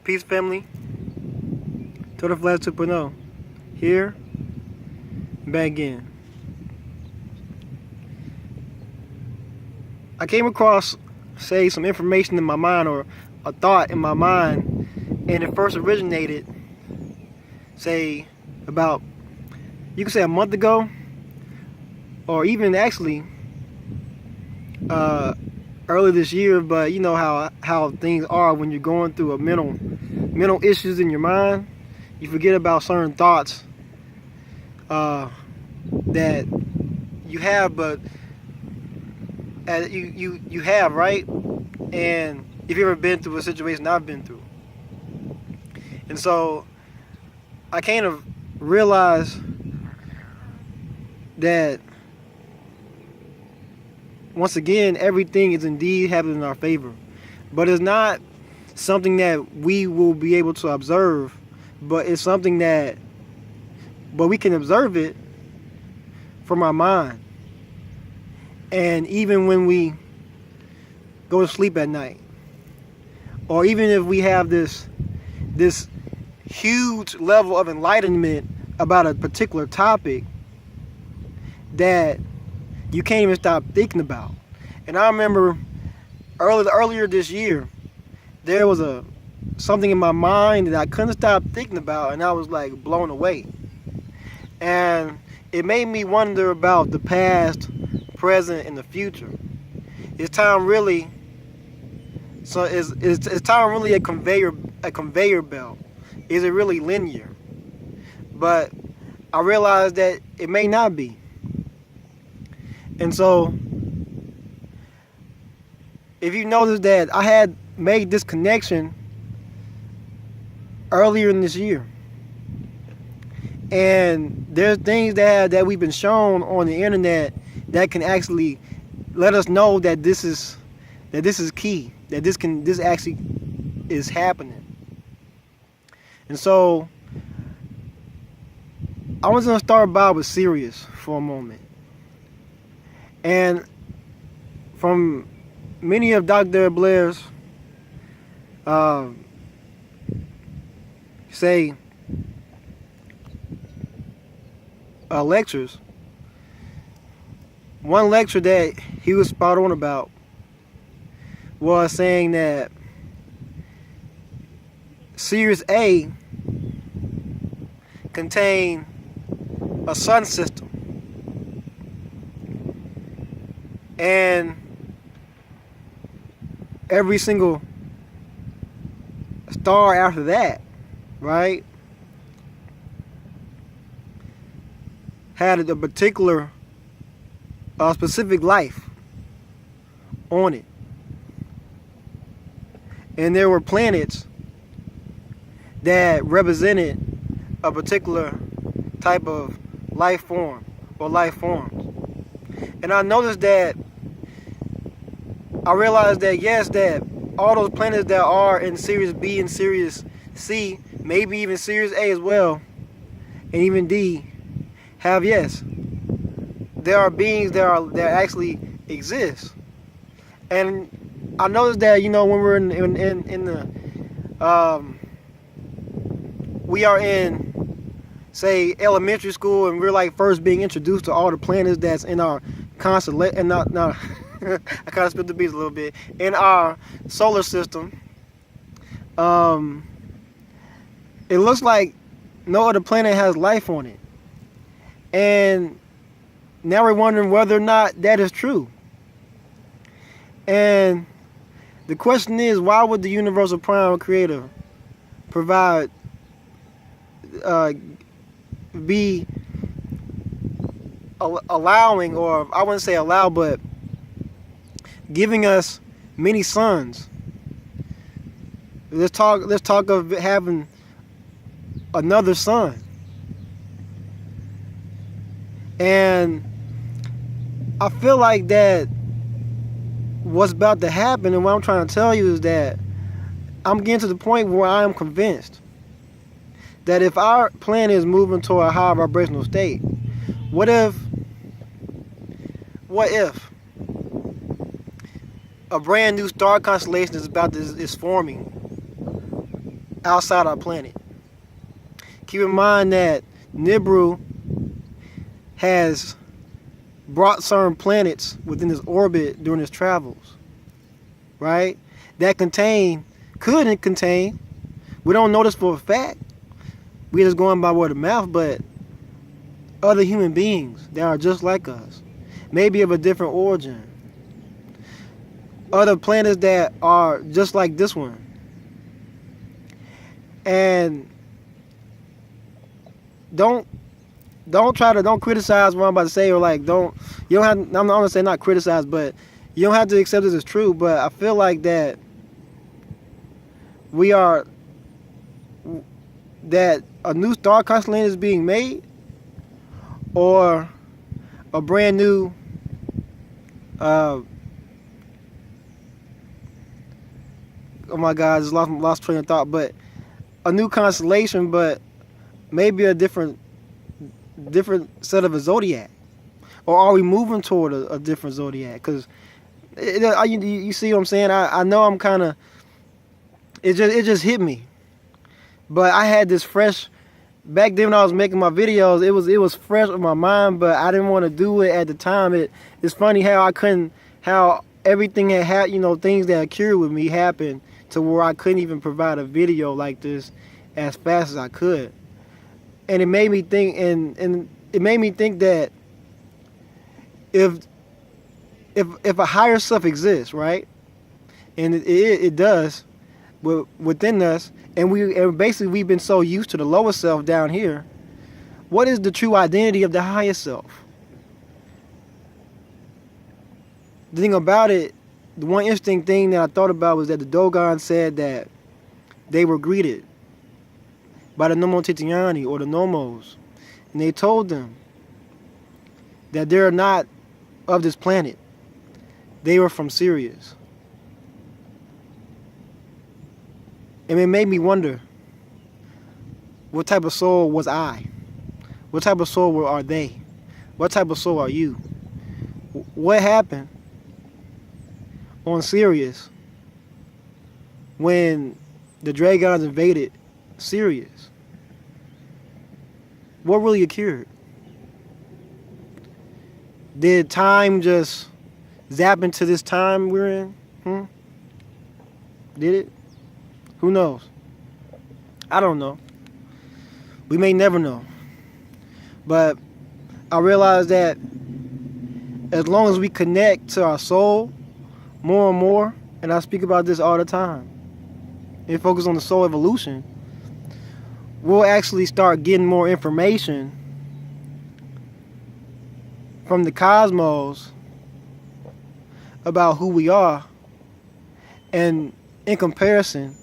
Peace, family. Total Flash 2.0. Here, back again. I came across, some information in my mind or a thought in my mind, and it first originated, about, you could say a month ago, or even actually, early this year. But you know how things are when you're going through a mental issues in your mind. You forget about certain thoughts that you have, but you have, right? And if you've ever been through a situation I've been through, and so I kind of realized that once again everything is indeed happening in our favor, but it's not something that we will be able to observe, but it's something that we can observe it from our mind. And even when we go to sleep at night, or even if we have this huge level of enlightenment about a particular topic that you can't even stop thinking about. And I remember earlier this year, there was something in my mind that I couldn't stop thinking about, and I was like blown away. And it made me wonder about the past, present, and the future. Is time really is time really a conveyor belt? Is it really linear? But I realized that it may not be. And so, if you notice that I had made this connection earlier in this year, and there's things that we've been shown on the internet that can actually let us know that this is key, that this actually is happening. And so I was going to start by with Sirius for a moment. And from many of Dr. Blair's lectures, one lecture that he was spot on about was saying that Sirius A contained a sun system, and every single star after that, right, had a particular specific life on it. And there were planets that represented a particular type of life form or life forms. And I noticed that, I realized that, yes, that all those planets that are in Sirius B and Sirius C, maybe even Sirius A as well, and even D, have, yes, there are beings that actually exist. And I noticed that, when we're in the we are in, say, elementary school, and we're like first being introduced to all the planets that's in our constellation, and not I kind of spit the beats a little bit, in our solar system. It looks like no other planet has life on it, and now we're wondering whether or not that is true. And the question is, why would the universal prime creator provide, be allowing, or I wouldn't say allow, but giving us many sons? Let's talk of having another son. And I feel like that what's about to happen, and what I'm trying to tell you is that I'm getting to the point where I am convinced that if our planet is moving toward a higher vibrational state, what if a brand new star constellation is forming, outside our planet. Keep in mind that Nibiru has brought certain planets within his orbit during his travels, right? That couldn't contain. We don't know this for a fact. We're just going by word of mouth, but other human beings that are just like us, maybe of a different origin. Other planets that are just like this one. And don't criticize what I'm about to say, or like you don't have, I'm not gonna say not criticize, but you don't have to accept this as true. But I feel like that that a new star constellation is being made, or a brand new oh my God, I just lost train of thought, but a new constellation, but maybe a different set of a zodiac, or are we moving toward a different zodiac? Because you see what I'm saying? I know I'm kind of, it just hit me, but I had this fresh back then when I was making my videos. It was fresh in my mind, but I didn't want to do it at the time. It's funny how everything had happened, things that occurred with me happened to where I couldn't even provide a video like this as fast as I could. And it made me think, and it made me think that if a higher self exists, right, and it does within us, and basically we've been so used to the lower self down here, what is the true identity of the higher self? The thing about it, the one interesting thing that I thought about was that the Dogon said that they were greeted by the Nomo Titiani, or the Nomos, and they told them that they're not of this planet. They were from Sirius. And it made me wonder, what type of soul was I? What type of soul are they? What type of soul are you? What happened on Sirius when the Dragons invaded Sirius? What really occurred? Did time just zap into this time we're in? Did it? Who knows? I don't know. We may never know. But I realize that as long as we connect to our soul more and more, and I speak about this all the time, and focus on the soul evolution, we'll actually start getting more information from the cosmos about who we are, and in comparison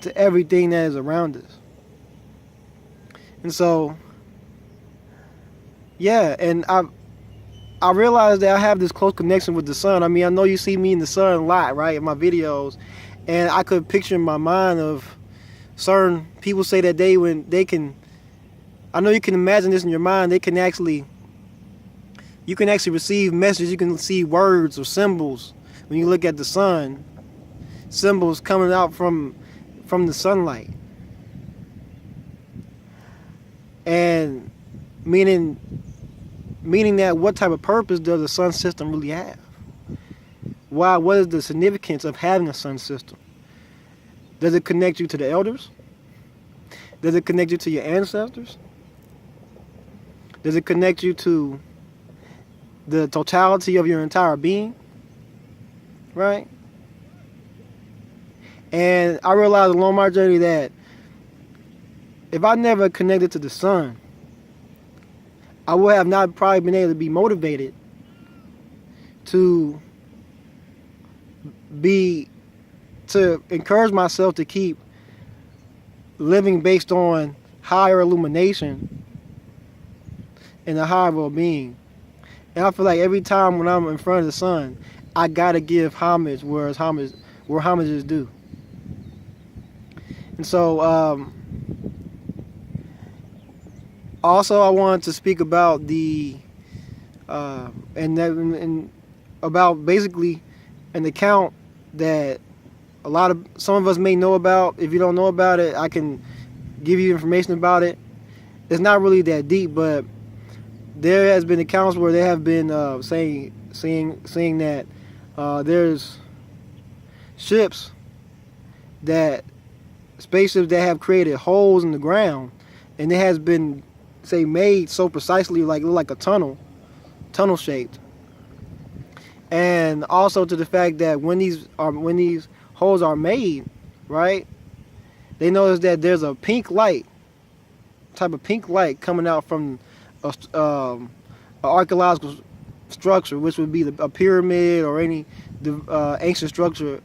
to everything that is around us. And so, yeah, and I realized that I have this close connection with the sun. I mean, I know you see me in the sun a lot, right, in my videos, and I could picture in my mind of certain people say that I know you can imagine this in your mind, you can actually receive messages, you can see words or symbols when you look at the sun, symbols coming out from the sunlight. And meaning that, what type of purpose does the sun system really have? What is the significance of having a sun system? Does it connect you to the elders? Does it connect you to your ancestors? Does it connect you to the totality of your entire being? Right? And I realized along my journey that if I never connected to the sun, I would have not probably been able to be motivated to encourage myself to keep living based on higher illumination and a higher well-being. And I feel like every time when I'm in front of the sun, I gotta give homage where homage is due. And so, also I wanted to speak about about basically an account that some of us may know about. If you don't know about it, I can give you information about it. It's not really that deep, but there has been accounts where they have been saying that there's spaceships that have created holes in the ground, and it has been made so precisely like a tunnel shaped. And also to the fact that when these holes are made, right, they notice that there's a type of pink light coming out from an archaeological structure, which would be a pyramid or any ancient structure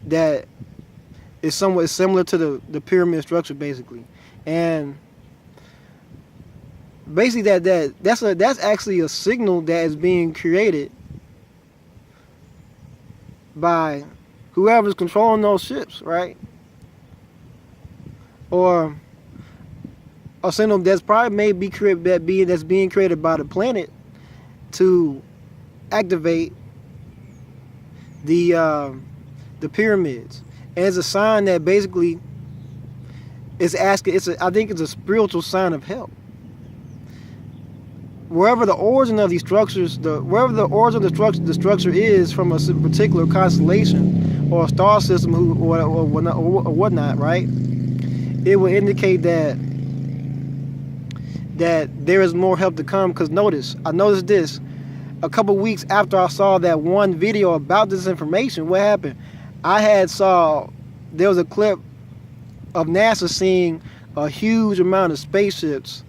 that is somewhat similar to the pyramid structure, basically. And basically that's actually a signal that is being created by whoever's controlling those ships, right? Or a signal that's probably that's being created by the planet to activate the pyramids. And it's a sign that basically is asking. I think it's a spiritual sign of help. Wherever the origin of these structures, wherever the origin of the structure is from a particular constellation or a star system, or whatnot, right? It will indicate that there is more help to come. Because I noticed this a couple weeks after I saw that one video about this information. What happened? There was a clip of NASA seeing a huge amount of spaceships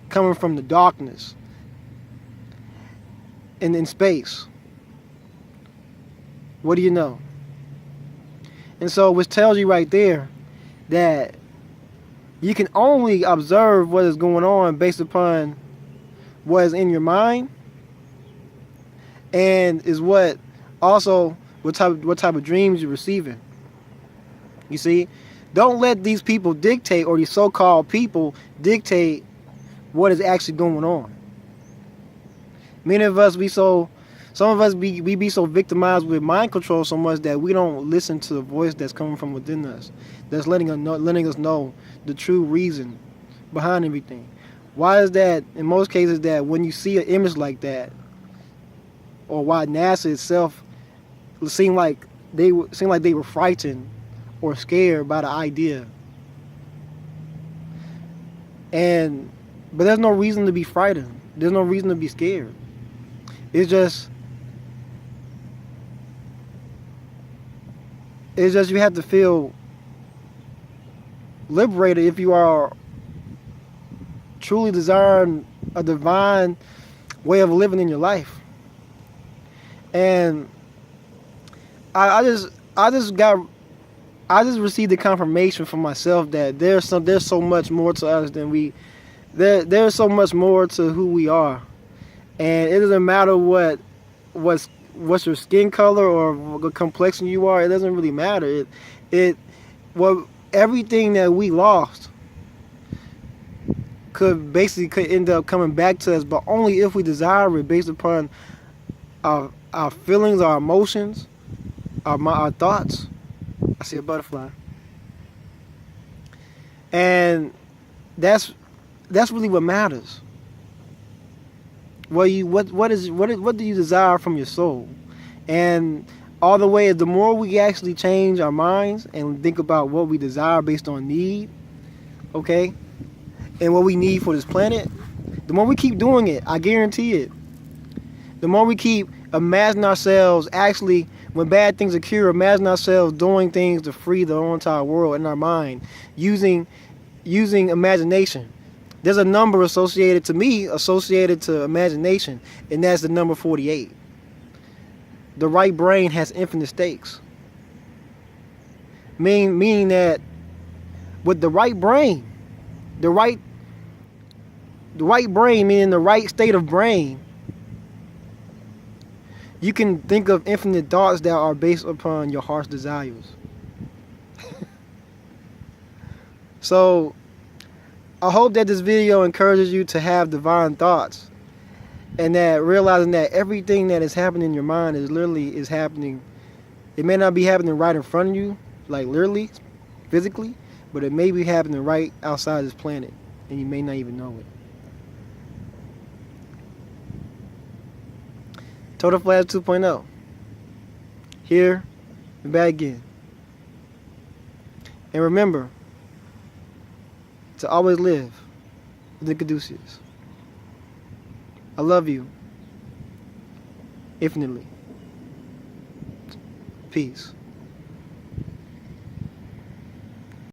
coming from the darkness and in space. What do you know? And so, which tells you right there that you can only observe what is going on based upon what is in your mind, and is what type of dreams you're receiving. You see, don't let these people dictate, or these so-called people dictate what is actually going on. Many of us be so victimized with mind control so much that we don't listen to the voice that's coming from within us, that's letting us know the true reason behind everything. Why is that in most cases that when you see an image like that, or why NASA itself seemed like they were frightened or scared by the idea? But there's no reason to be frightened. There's no reason to be scared. It's just you have to feel liberated if you are truly desiring a divine way of living in your life. And I just received the confirmation for myself that there's so much more to us than there's so much more to who we are. And it doesn't matter what's your skin color or what complexion you are. It doesn't really matter. Everything that we lost could end up coming back to us, but only if we desire it, based upon our feelings, our emotions, our thoughts. I see a butterfly, and that's really what matters. What do you desire from your soul? And all the way, the more we actually change our minds and think about what we desire based on need, okay, and what we need for this planet, the more we keep doing it, I guarantee it. The more we keep imagining ourselves, actually, when bad things occur, imagine ourselves doing things to free the whole entire world in our mind, using imagination. There's a number associated to imagination, and that's the number 48. The right brain has infinite stakes. Meaning that with the right brain, the right brain, meaning the right state of brain, you can think of infinite thoughts that are based upon your heart's desires. So, I hope that this video encourages you to have divine thoughts, and that realizing that everything that is happening in your mind is happening It may not be happening right in front of you, like literally, physically, but it may be happening right outside this planet, and you may not even know it. Total Flash 2.0. Here and back again. And remember to always live with the Caduceus. I love you infinitely. Peace.